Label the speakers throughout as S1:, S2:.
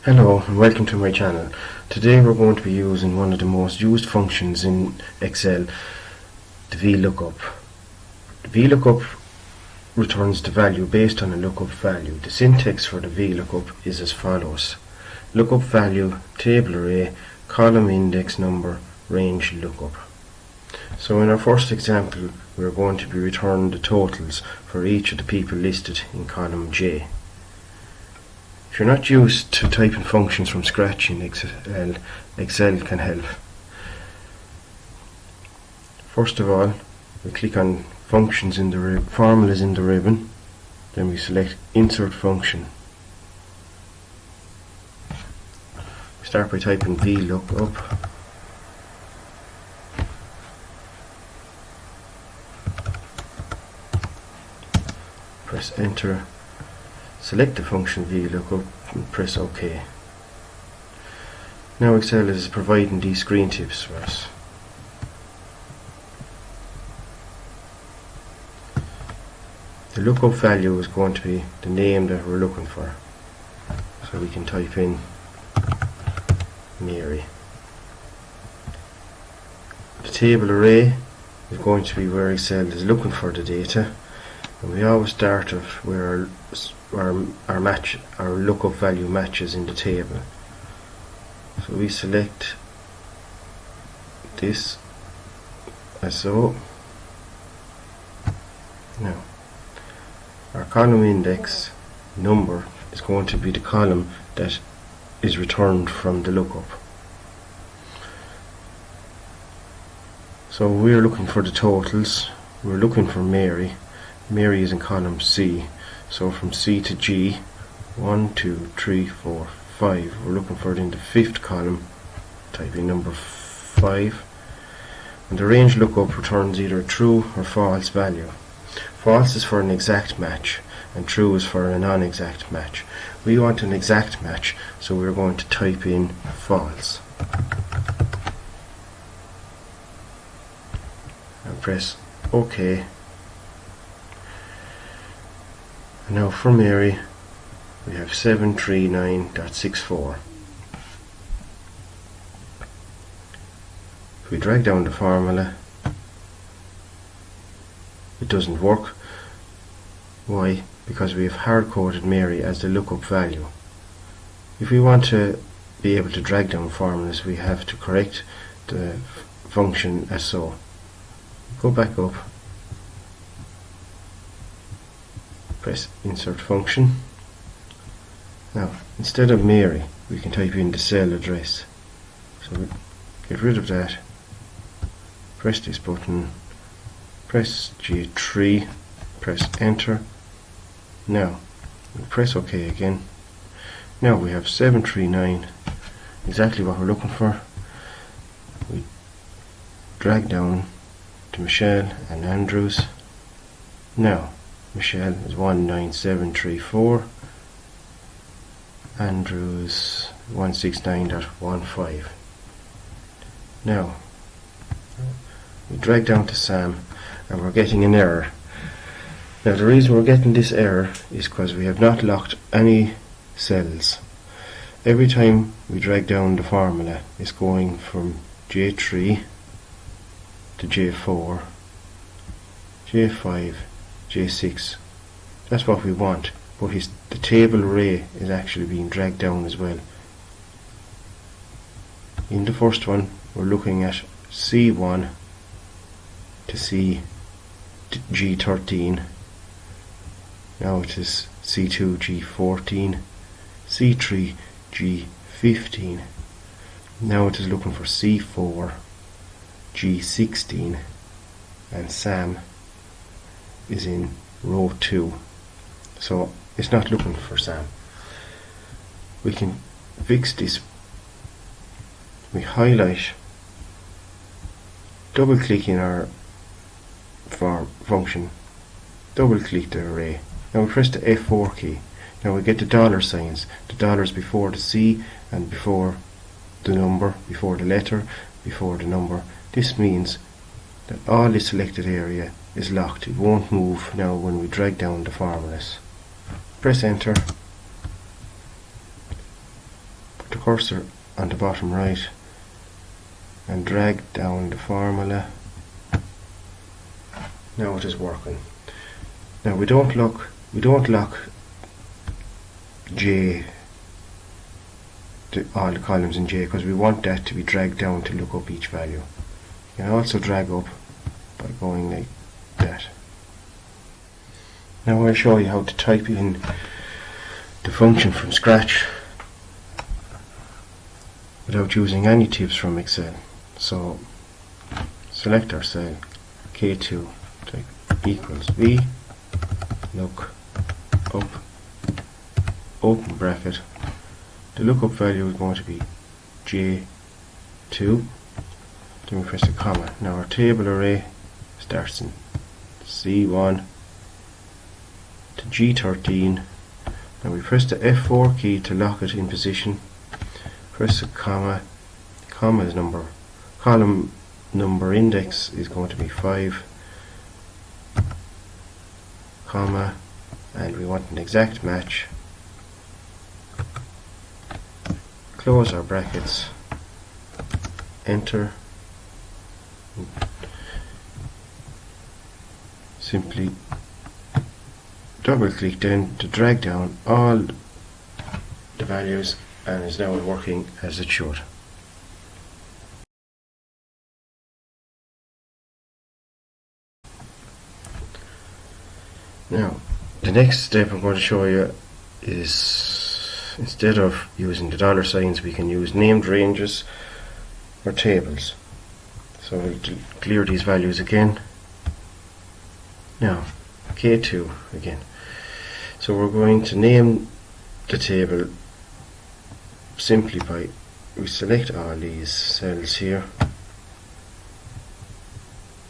S1: Hello and welcome to my channel. Today we're going to be using one of the most used functions in Excel, the Vlookup. The Vlookup returns the value based on a lookup value. The syntax for the Vlookup is as follows: lookup value, table array, column index number, range lookup. So in our first example we're going to be returning the totals for each of the people listed in column J. If you're not used to typing functions from scratch in Excel can help. First of all, we click on functions in the formulas in the ribbon, then we select insert function. We start by typing Vlookup. Press enter. Select the function Vlookup and press OK. Now Excel is providing these screen tips for us. The lookup value is going to be the name that we're looking for. So we can type in Mary. The table array is going to be where Excel is looking for the data. And we always start off where our lookup value matches in the table. So we select this as so. Now our column index number is going to be the column that is returned from the lookup. So we're looking for the totals. We're looking for Mary. Mary is in column C, so from C to G, 1, 2, 3, 4, 5. We're looking for it in the fifth column, typing number 5. And the range lookup returns either a true or false value. False is for an exact match, and true is for a non-exact match. We want an exact match, so we're going to type in false. And press OK. Now for Mary we have 739.64. If we drag down the formula, it doesn't work. Why? Because we have hard-coded Mary as the lookup value. If we want to be able to drag down formulas, we have to correct the function as so. Go back up, press insert function. Now instead of Mary we can type in the cell address, so we get rid of that, press this button, press G3, press enter. Now we press OK again. Now we have 739, exactly what we're looking for. We drag down to Michelle and Andrews. Now Michelle is 19734, Andrews 169.15. Now we drag down to Sam and we're getting an error. Now the reason we're getting this error is because we have not locked any cells. Every time we drag down the formula, it's going from J3 to J4, J5, J6. That's what we want, but the table array is actually being dragged down as well. In the first one we're looking at C1 to G13. Now it is C2 G14, C3 G15. Now it is looking for C4 G16, and Sam is in row 2, so it's not looking for Sam. We can fix this. We highlight, double click in our function, double click the array. Now we press the F4 key. Now we get the dollar signs. The dollars before the C and before the number, before the letter, before the number. This means that all the selected area is locked. It won't move now when we drag down the formulas. Press enter. cursor on the bottom right and drag down the formula. Now it is working. Now we don't lock J, all the columns in J, because we want that to be dragged down to look up each value. You can also drag up by going like that. Now I'll show you how to type in the function from scratch without using any tips from Excel. So select our cell, K2, type equals V, look up, open bracket. The lookup value is going to be J2. Then we press the comma. Now our table array starts in C1 to G13. Now we press the F4 key to lock it in position. Press the comma. Comma is number. Column number index is going to be 5. Comma, and we want an exact match. Close our brackets. Enter. Simply double click then to drag down all the values, and is now working as it should. Now the next step I'm going to show you is, instead of using the dollar signs, we can use named ranges or tables. So we'll clear these values again. Now K2 again. So we're going to name the table simply by, we select all these cells here,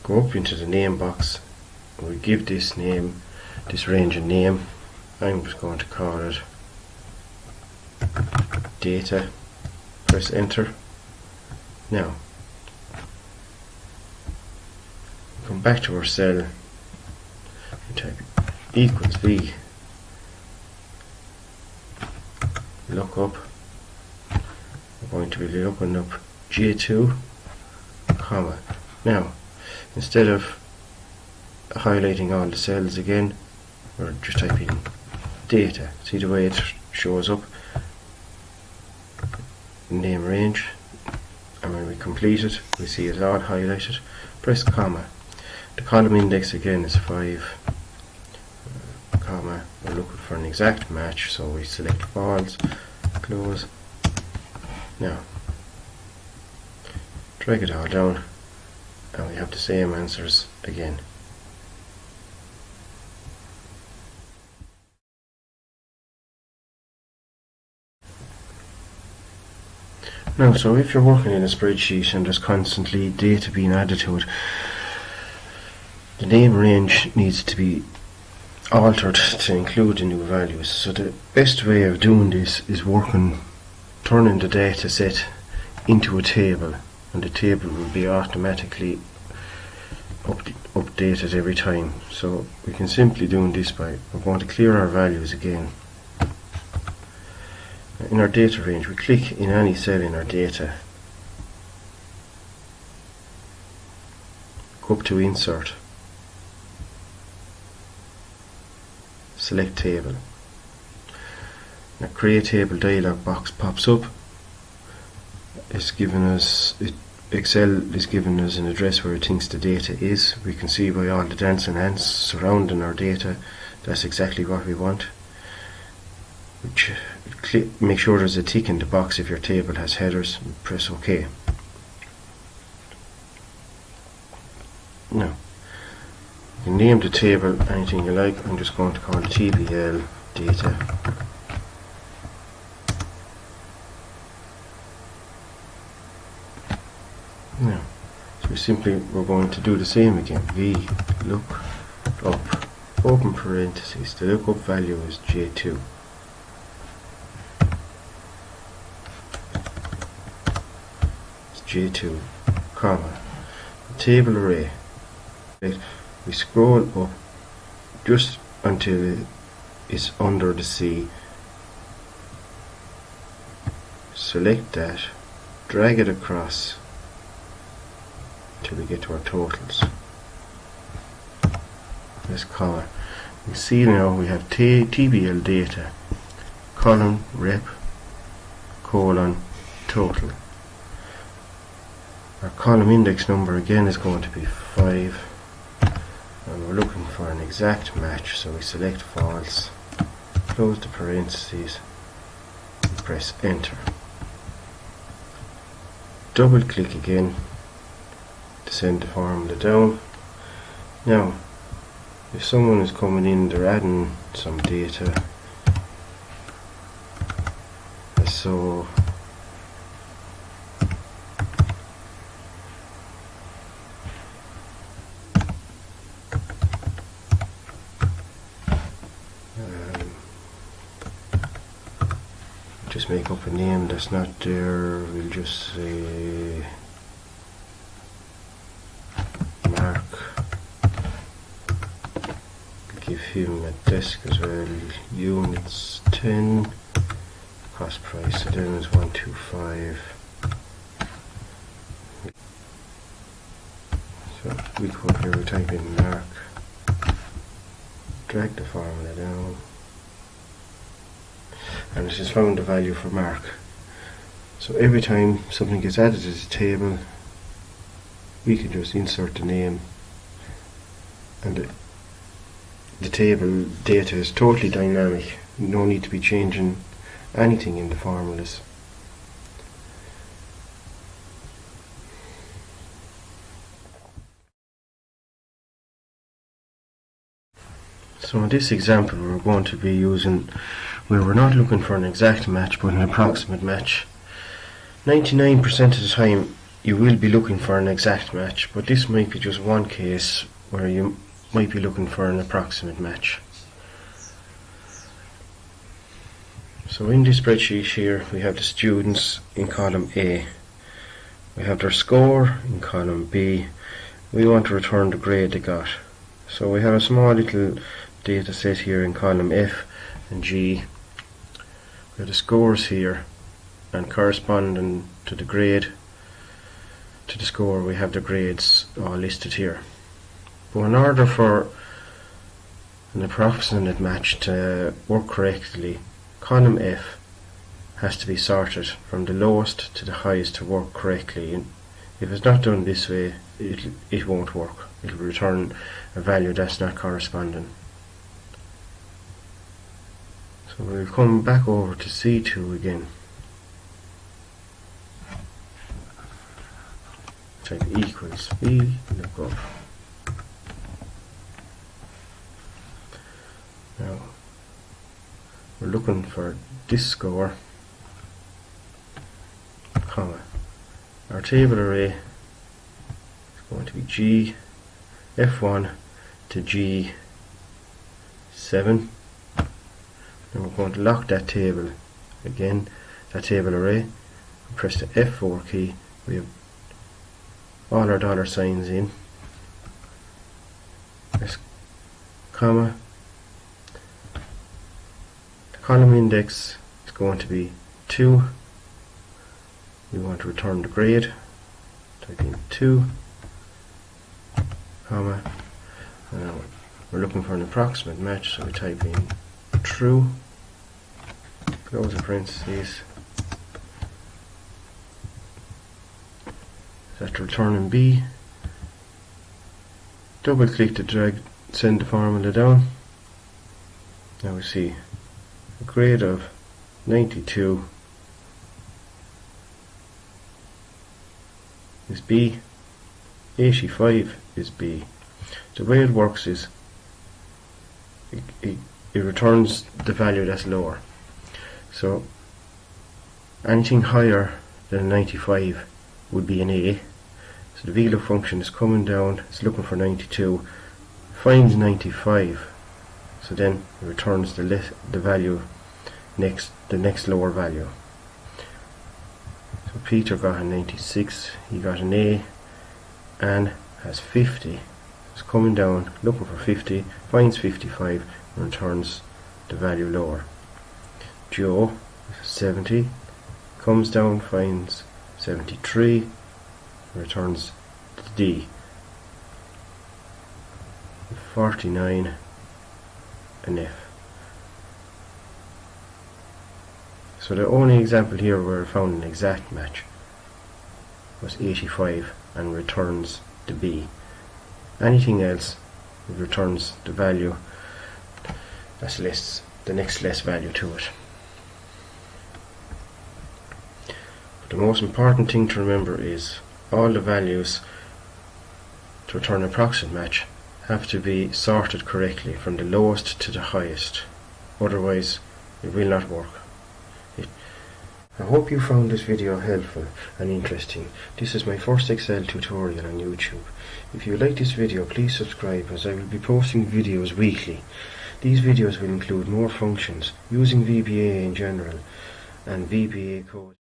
S1: go up into the name box, and we give this name, this range a name. I'm just going to call it data. Press enter. Now come back to our cell and type equals V, lookup. We're going to be looking up J2, comma. Now instead of highlighting all the cells again, we're just typing data. See the way it shows up? Name range, and when we complete it, we see it all highlighted. Press comma. The column index again is 5, comma. We're looking for an exact match, so we select false, close. Now drag it all down, and we have the same answers again. Now, so if you're working in a spreadsheet and there's constantly data being added to it, the name range needs to be altered to include the new values. So the best way of doing this is turning the data set into a table, and the table will be automatically updated every time. So we can simply do this by, we're going to clear our values again. In our data range, we click in any cell in our data, go up to insert, select table. Now create table dialog box pops up. It's given us, Excel is giving us an address where it thinks the data is. We can see by all the dancing ants surrounding our data, that's exactly what we want. Make sure there's a tick in the box if your table has headers, and press OK. Now you can name the table anything you like. I'm just going to call it TBL data. Now so we're going to do the same again. V look up, open parentheses, the lookup value is J2. J2, comma, table array. We scroll up just until it's under the C. select that, drag it across until we get to our totals. This comma. You see now we have TBL data, column rep, colon, total. Our column index number again is going to be 5, and we're looking for an exact match, so we select false, close the parentheses, and press enter. Double click again to send the formula down. Now if someone is coming in, they're adding some data, so just make up a name that's not there. We'll just say Mark. Give him a desk as well. Units 10. Cost price so then is 125. So we go up here, we type in Mark, drag the formula down, and it has found the value for Mark. So every time something gets added to the table, we can just insert the name, and the table data is totally dynamic. No need to be changing anything in the formulas. So in this example we're going to be using, where we're not looking for an exact match but an approximate match. 99% of the time you will be looking for an exact match, but this might be just one case where you might be looking for an approximate match. So in this spreadsheet here we have the students in column A, we have their score in column B, we want to return the grade they got. So we have a small little data set here in column F and G. We have the scores here, and corresponding to the grade, to the score, we have the grades all listed here. But in order for an approximate match to work correctly, column F has to be sorted from the lowest to the highest to work correctly. And if it's not done this way, it won't work. It will return a value that's not corresponding. So we'll come back over to C2 again. Type equals Vlookup. Now we're looking for this score, comma. Our table array is going to be G F1 to G7, and we're going to lock that table again, that table array, press the F4 key. We have all our dollar signs in, press comma. The column index is going to be 2. We want to return the grade, type in 2, comma. Now we're looking for an approximate match, so we type in true, close the parentheses. After returning B, double click to drag, send the formula down. Now we see a grade of 92 is B, 85 is B. The way it works is it returns the value that's lower. So anything higher than 95 would be an A. So the Vlookup function is coming down, it's looking for 92, finds 95, so then it returns the value next, the next lower value. So Peter got a 96, he got an A and has 50. It's coming down, looking for 50, finds 55 and returns the value lower. Joe 70, comes down, finds 73, returns the D, 49 and F. So the only example here where I found an exact match was 85 and returns the B. Anything else, it returns the value that's less, the next less value to it. But the most important thing to remember is all the values to return an approximate match have to be sorted correctly from the lowest to the highest, otherwise it will not work. I hope you found this video helpful and interesting. This is my first Excel tutorial on YouTube. If you like this video, please subscribe, as I will be posting videos weekly. These videos will include more functions, using VBA in general, and VBA code.